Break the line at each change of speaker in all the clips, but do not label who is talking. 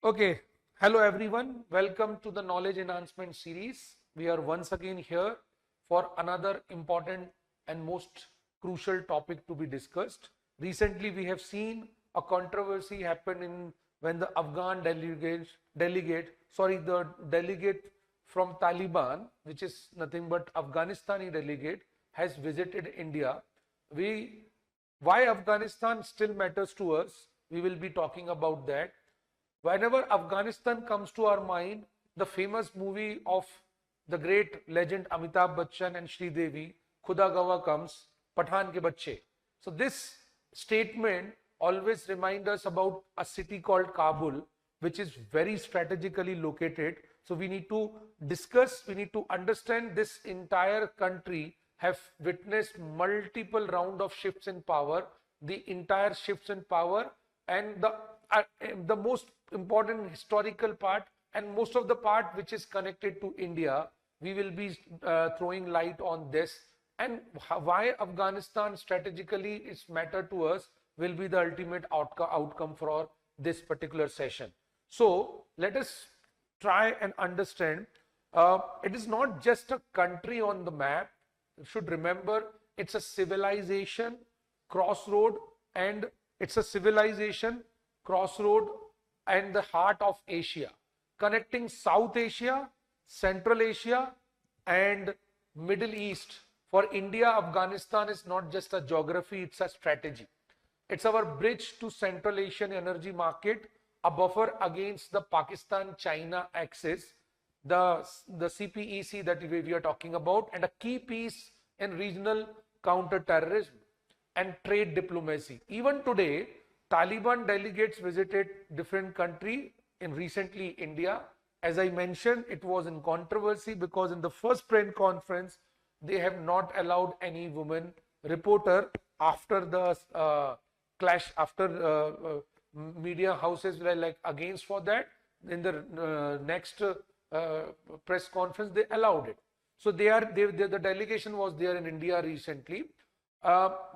Okay, hello everyone. Welcome to the Knowledge Enhancement Series. We are once again here for another important and most crucial topic to be discussed. Recently, we have seen a controversy happen in when the Afghan delegate from Taliban, which is nothing but Afghanistani delegate, has visited India. Why Afghanistan still matters to us? We will be talking about that. Whenever Afghanistan comes to our mind, the famous movie of the great legend Amitabh Bachchan and Sridevi, Khuda Gawa comes, Pathan ke Bacche. So this statement always reminds us about a city called Kabul, which is very strategically located. So we need to discuss, we need to understand this entire country have witnessed multiple round of shifts in power, the entire shifts in power, and the most important historical part and most of the part which is connected to India, we will be throwing light on this, and why Afghanistan strategically is matter to us will be the ultimate outcome for this particular session. So let us try and understand. It is not just a country on the map. You should remember it's a civilization crossroad, and it's a civilization crossroad and the heart of Asia, connecting South Asia, Central Asia, and Middle East. For India, Afghanistan is not just a geography, it's a strategy. It's our bridge to Central Asian energy market, a buffer against the Pakistan-China axis, the CPEC that we are talking about, and a key piece in regional counter-terrorism and trade diplomacy. Even today, Taliban delegates visited different countries, in recently India. As I mentioned, it was in controversy because in the first press conference, they have not allowed any woman reporter after the clash, after media houses were like against for that. In the next press conference, they allowed it. So the delegation was there in India recently.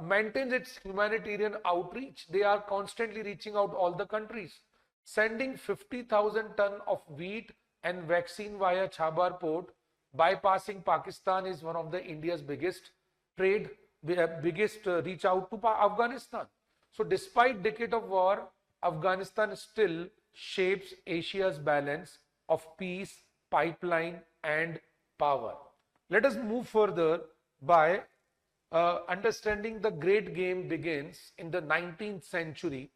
Maintains its humanitarian outreach. They are constantly reaching out all the countries, sending 50,000 tons of wheat and vaccine via Chabar port, bypassing Pakistan is one of the India's biggest trade, biggest reach out to Afghanistan. So despite decade of war, Afghanistan still shapes Asia's balance of peace, pipeline, and power. Let us move further by understanding the great game begins in the 19th century.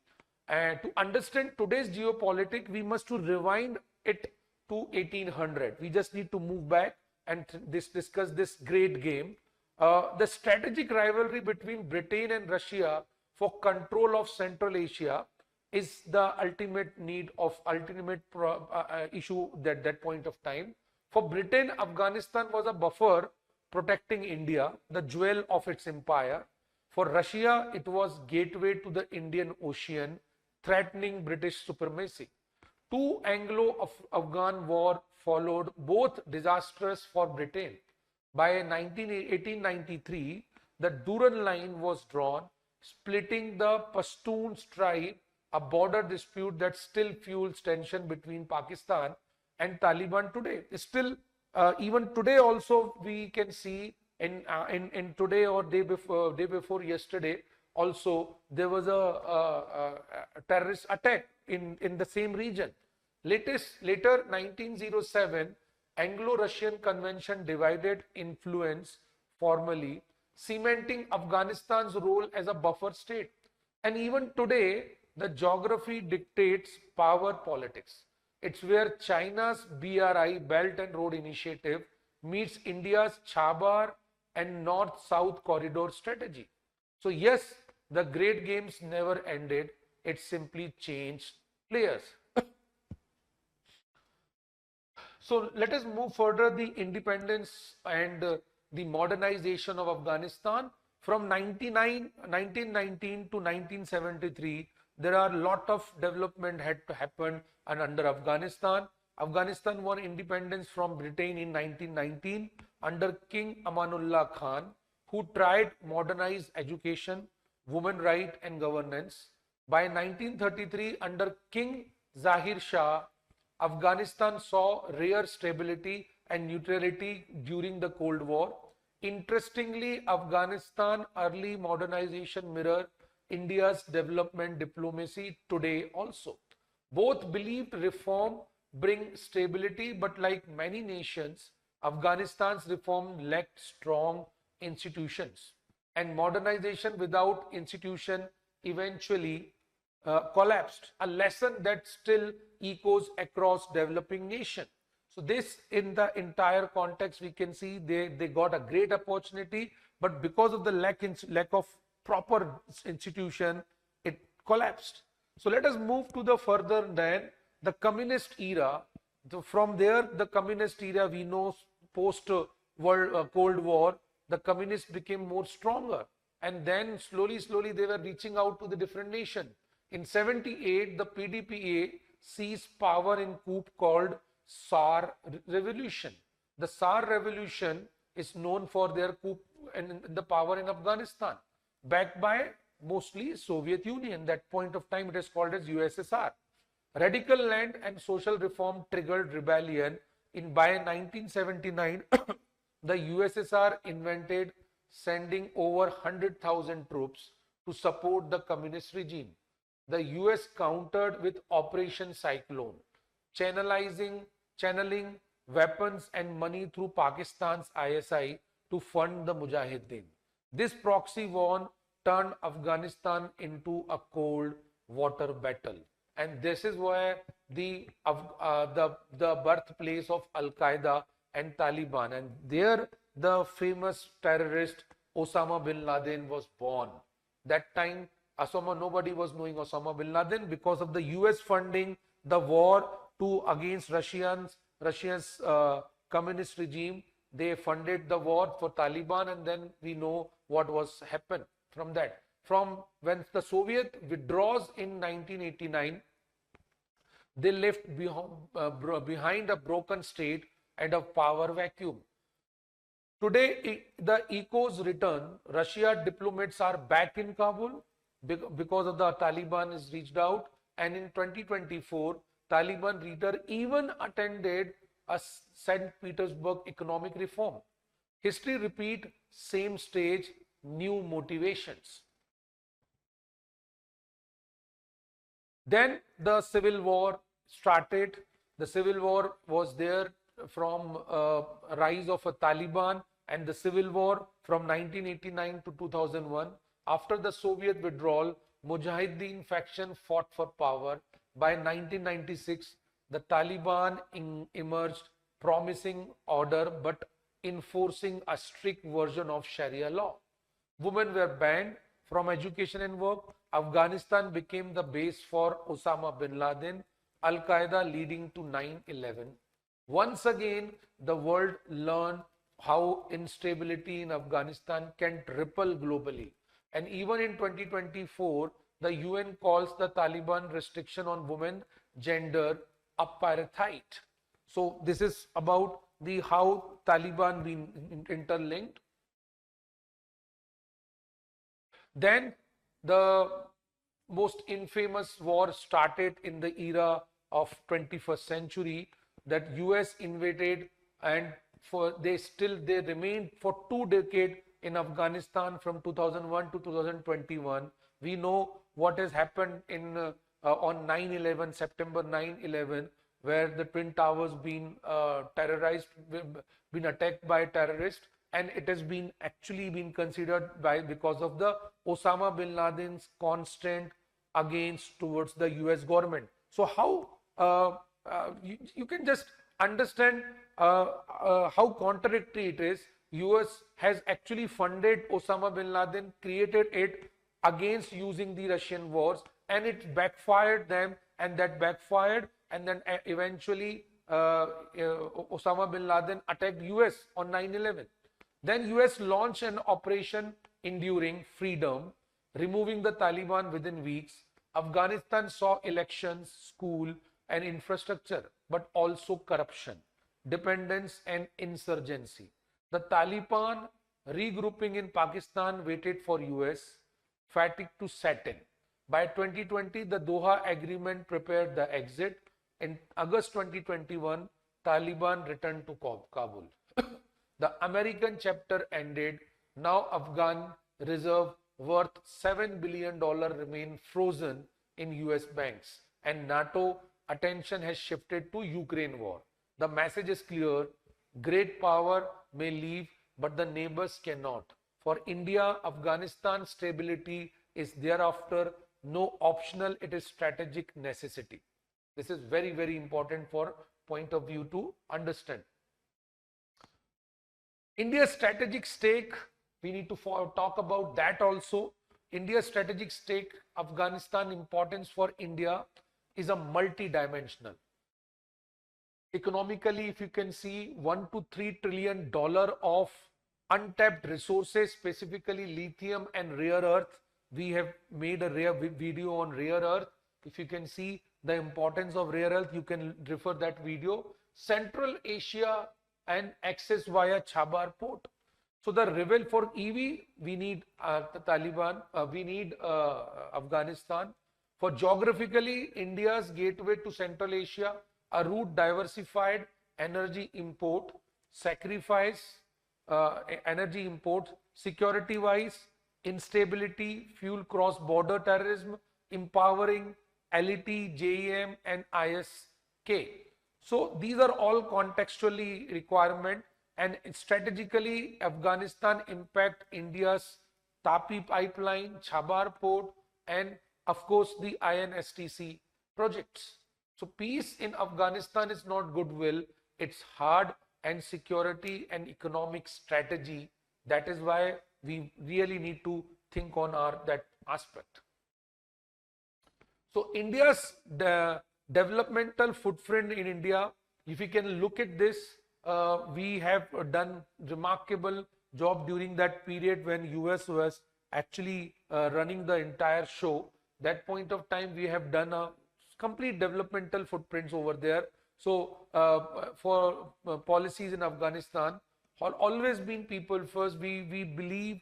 And to understand today's geopolitics, we must to rewind it to 1800. We just need to move back and discuss this great game. The strategic rivalry between Britain and Russia for control of Central Asia is the ultimate issue at that point of time. For Britain, Afghanistan was a buffer protecting India, the jewel of its empire. For Russia, it was gateway to the Indian Ocean, threatening British supremacy. Two Anglo-Afghan war followed, both disastrous for Britain. By 1893, the Durand Line was drawn, splitting the Pashtun tribe, a border dispute that still fuels tension between Pakistan and Taliban today. Still, even today also we can see in today or day before yesterday also there was a terrorist attack in the same region. Later 1907 Anglo-Russian Convention divided influence formally, cementing Afghanistan's role as a buffer state. And even today the geography dictates power politics. It's where China's BRI, Belt and Road Initiative, meets India's Chabar and North-South corridor strategy. So yes, the great games never ended. It simply changed players. So let us move further the independence and the modernization of Afghanistan. From 1919 to 1973, there are a lot of development had to happen and under Afghanistan. Afghanistan won independence from Britain in 1919 under King Amanullah Khan, who tried modernize education, women right and governance. By 1933, under King Zahir Shah, Afghanistan saw rare stability and neutrality during the Cold War. Interestingly, Afghanistan early modernization mirror India's development diplomacy today also. Both believed reform bring stability, but like many nations, Afghanistan's reform lacked strong institutions. And modernization without institution eventually collapsed, a lesson that still echoes across developing nation. So this, in the entire context, we can see they got a great opportunity, but because of the lack of proper institution, it collapsed. So let us move to the further then the communist era. So from there, the communist era, we know post world Cold War, the communists became more stronger, and then slowly they were reaching out to the different nation. In 78, the PDPA seized power in coup called SAR revolution. The SAR revolution is known for their coup and the power in Afghanistan, backed by mostly Soviet Union. That point of time it is called as USSR. Radical land and social reform triggered rebellion. By 1979, the USSR invented sending over 100,000 troops to support the communist regime. The US countered with Operation Cyclone, channeling weapons and money through Pakistan's ISI to fund the Mujahideen. This proxy war turned Afghanistan into a cold water battle. And this is where the birthplace of Al-Qaeda and Taliban, and there the famous terrorist Osama bin Laden was born. That time nobody was knowing Osama bin Laden because of the US funding the war against Russia's communist regime. They funded the war for Taliban, and then we know what was happened from that. From when the Soviet withdraws in 1989, they left behind a broken state and a power vacuum. Today, the echoes return. Russia diplomats are back in Kabul because of the Taliban is reached out. And in 2024, Taliban leader even attended a St. Petersburg economic reform. History repeat, same stage, new motivations. Then the civil war started. The civil war was there from rise of a Taliban and the civil war from 1989 to 2001. After the Soviet withdrawal, Mujahideen faction fought for power. By 1996, the Taliban emerged, promising order but enforcing a strict version of Sharia law. Women were banned from education and work. Afghanistan became the base for Osama bin Laden, Al-Qaeda leading to 9/11. Once again, the world learned how instability in Afghanistan can ripple globally. And even in 2024, the UN calls the Taliban restriction on women gender apartheid. So this is about the how Taliban been interlinked. Then the most infamous war started in the era of 21st century, that US invaded, and they remained for 2 decades in Afghanistan from 2001 to 2021. We know what has happened in on 9/11, September 9/11, where the Twin Towers been terrorized, been attacked by terrorists, and it has been actually been considered because of the Osama bin Laden's constant against towards the US government. So how you can just understand how contradictory it is. US has actually funded Osama bin Laden, created it against using the Russian wars, and it backfired them, and that backfired, and then eventually Osama bin Laden attacked US on 9/11. Then US launched an operation Enduring Freedom, removing the Taliban within weeks. Afghanistan saw elections, school and infrastructure, but also corruption, dependence and insurgency. The Taliban regrouping in Pakistan waited for US fatigue to set in. By 2020, the Doha Agreement prepared the exit. In August 2021, Taliban returned to Kabul. The American chapter ended. Now Afghan reserve worth $7 billion remain frozen in US banks, and NATO attention has shifted to Ukraine war. The message is clear: great power may leave, but the neighbors cannot. For India, Afghanistan stability is thereafter no optional, it is strategic necessity. This is very, very important for point of view to understand. India's strategic stake, we need to talk about that also. India's strategic stake, Afghanistan importance for India is a multi-dimensional. Economically, if you can see, $1 to $3 trillion of untapped resources, specifically lithium and rare earth. We have made a video on rare earth. If you can see the importance of rare earth, you can refer that video. Central Asia and access via Chabar port. So the rival for EV, we need the Taliban, we need Afghanistan. For geographically, India's gateway to Central Asia, a route diversified, energy import, sacrifice, energy import, security wise, instability, fuel cross-border terrorism, empowering LET, JEM and ISK. So these are all contextually requirement, and strategically Afghanistan impact India's Tapi pipeline, Chabar port, and of course the INSTC projects. So peace in Afghanistan is not goodwill, it's hard and security and economic strategy. That is why we really need to think on that aspect. So India's developmental footprint in India, if you can look at this, we have done remarkable job during that period when US was actually running the entire show. That point of time we have done a complete developmental footprints over there. So for policies in Afghanistan, always been people first. We believe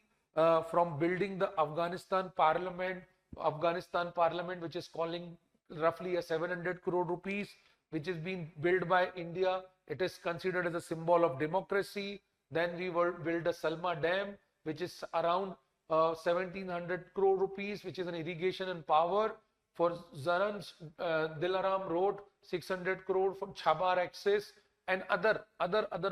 from building the Afghanistan parliament, which is calling roughly a 700 crore rupees, which is being built by India. It is considered as a symbol of democracy. Then we will build a Salma Dam, which is around 1700 crore rupees, which is an irrigation and power. For Zaran's Dilaram Road, 600 crore for Chabar access, and other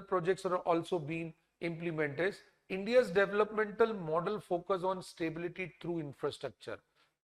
projects are also being implemented. India's developmental model focus on stability through infrastructure.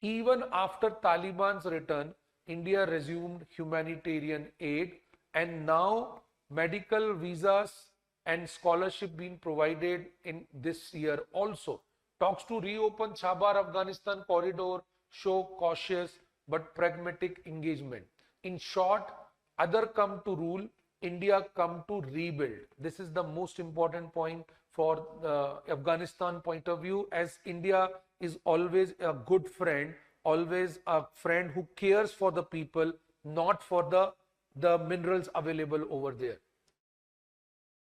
Even after Taliban's return, India resumed humanitarian aid, and now medical visas and scholarship being provided in this year also. Talks to reopen Chabar Afghanistan corridor show cautious but pragmatic engagement. In short, other come to rule, India come to rebuild. This is the most important point for the Afghanistan point of view, as India is always a good friend, always a friend who cares for the people, not for the minerals available over there.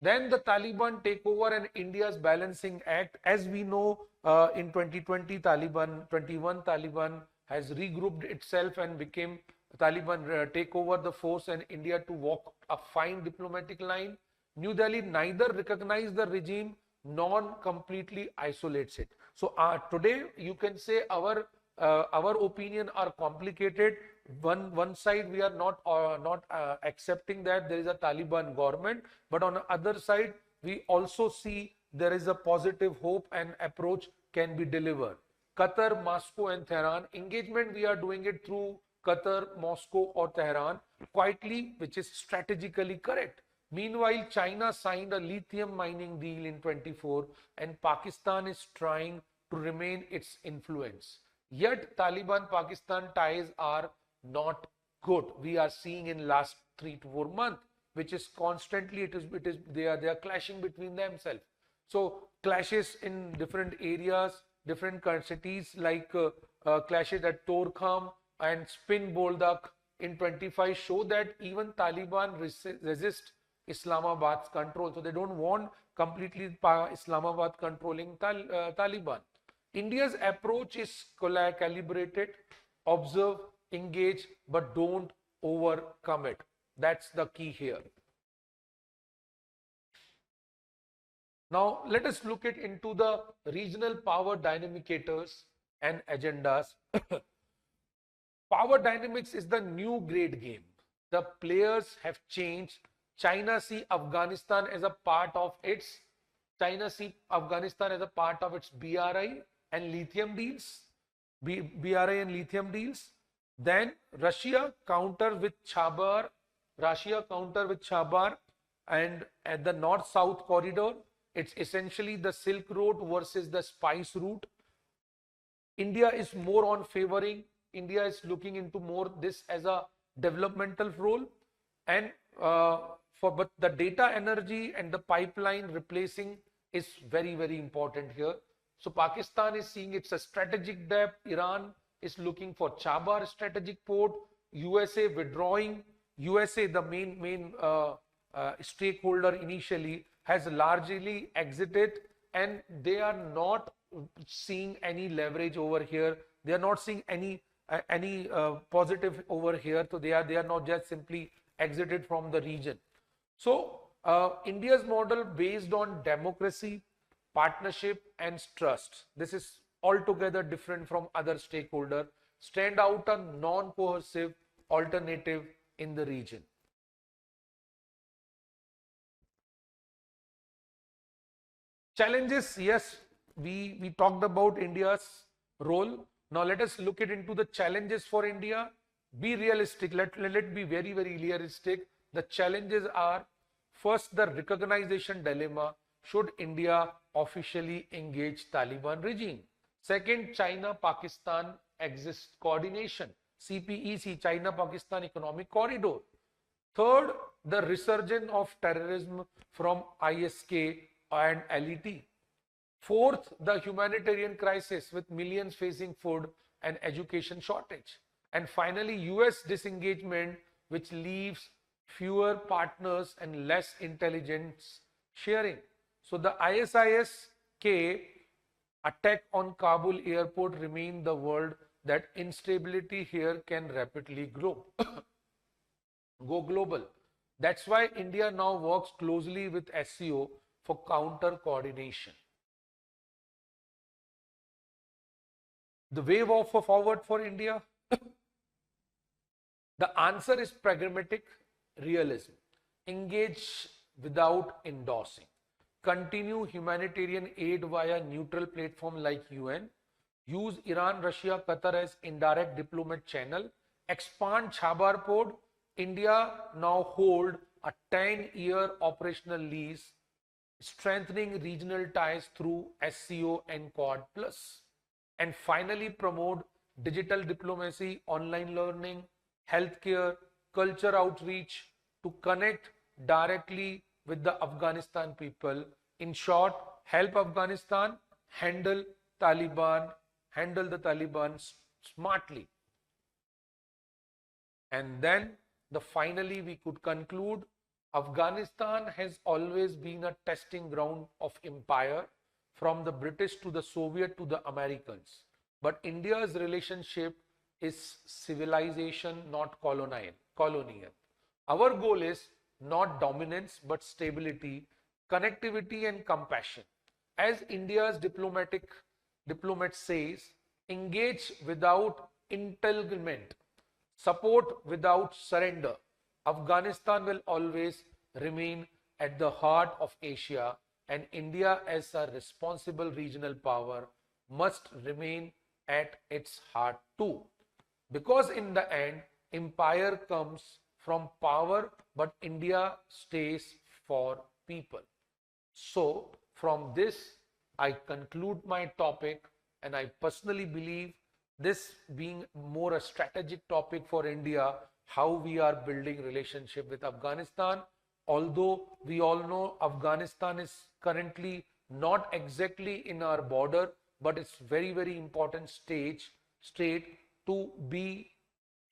Then the Taliban takeover and India's balancing act. As we know, in 2020, Taliban has regrouped itself and became Taliban take over the force and India to walk a fine diplomatic line. New Delhi neither recognizes the regime nor completely isolates it. So today you can say our opinion are complicated. One side we are not accepting that there is a Taliban government, but on the other side we also see there is a positive hope and approach can be delivered. Qatar, Moscow and Tehran engagement, we are doing it through Qatar, Moscow or Tehran quietly, which is strategically correct. Meanwhile, China signed a lithium mining deal in 24 and Pakistan is trying to remain its influence. Yet Taliban-Pakistan ties are not good. We are seeing in last 3 to 4 months, which is constantly they are clashing between themselves. So clashes in different areas, different cities like clashes at Torkham and Spin Boldak in 25 show that even Taliban resist Islamabad's control. So they don't want completely Islamabad controlling Taliban. India's approach is calibrated. observe, engage, but don't overcome it. That's the key here. Now, let us look into the regional power dynamicators and agendas. Power dynamics is the new grade game. The players have changed. China see Afghanistan as a part of its BRI and lithium deals. BRI and lithium deals. Then Russia counter with Chabar. And at the north-south corridor, it's essentially the Silk Road versus the Spice Route. India is more on favoring. India is looking into more this as a developmental role, and but the data energy and the pipeline replacing is very, very important here. So Pakistan is seeing it's a strategic depth. Iran is looking for Chabar strategic port. USA withdrawing. USA, the main stakeholder initially, has largely exited, and they are not seeing any leverage over here. They are not seeing any positive over here. So they are not just simply exited from the region. So India's model based on democracy, partnership, and trust. This is altogether different from other stakeholders. Stand out a non-coercive alternative in the region. Challenges, yes, we talked about India's role. Now let us look into the challenges for India. Be realistic. Let be very, very realistic. The challenges are, first, the recognition dilemma. Should India officially engage Taliban regime? Second, China-Pakistan exists coordination. CPEC, China-Pakistan Economic Corridor. Third, the resurgence of terrorism from ISK and LET. Fourth, the humanitarian crisis with millions facing food and education shortage. And finally, US disengagement, which leaves fewer partners and less intelligence sharing. So the ISIS-K attack on Kabul airport remain the world that instability here can rapidly grow. Go global. That's why India now works closely with SCO for counter coordination. The way forward for India? The answer is pragmatic realism. Engage without endorsing. Continue humanitarian aid via neutral platform like UN. Use Iran, Russia, Qatar as indirect diplomat channel. Expand Chabar port. India now hold a 10-year operational lease, strengthening regional ties through SCO and Quad Plus. And finally, promote digital diplomacy, online learning, healthcare, culture outreach to connect directly with the Afghanistan people. In short, help Afghanistan handle the Taliban smartly. And then finally we could conclude, Afghanistan has always been a testing ground of empire, from the British to the Soviet to the Americans. But India's relationship is civilization, not colonial. Our goal is not dominance, but stability, connectivity, and compassion. As India's diplomat says, engage without entanglement, support without surrender. Afghanistan will always remain at the heart of Asia, and India as a responsible regional power must remain at its heart too. Because in the end, empire comes from power, but India stays for people. So from this, I conclude my topic, and I personally believe this being more a strategic topic for India, how we are building relationship with Afghanistan. Although we all know Afghanistan is currently not exactly in our border, but it's very, very important state to be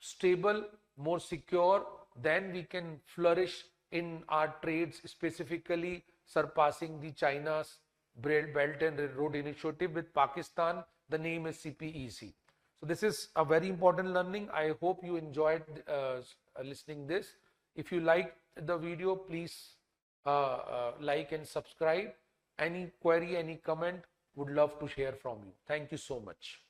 stable, more secure, then we can flourish in our trades, specifically surpassing the China's Belt and Road Initiative with Pakistan. The name is CPEC. So this is a very important learning. I hope you enjoyed listening this. If you liked the video, please like and subscribe. Any query, any comment, would love to share from you. Thank you so much.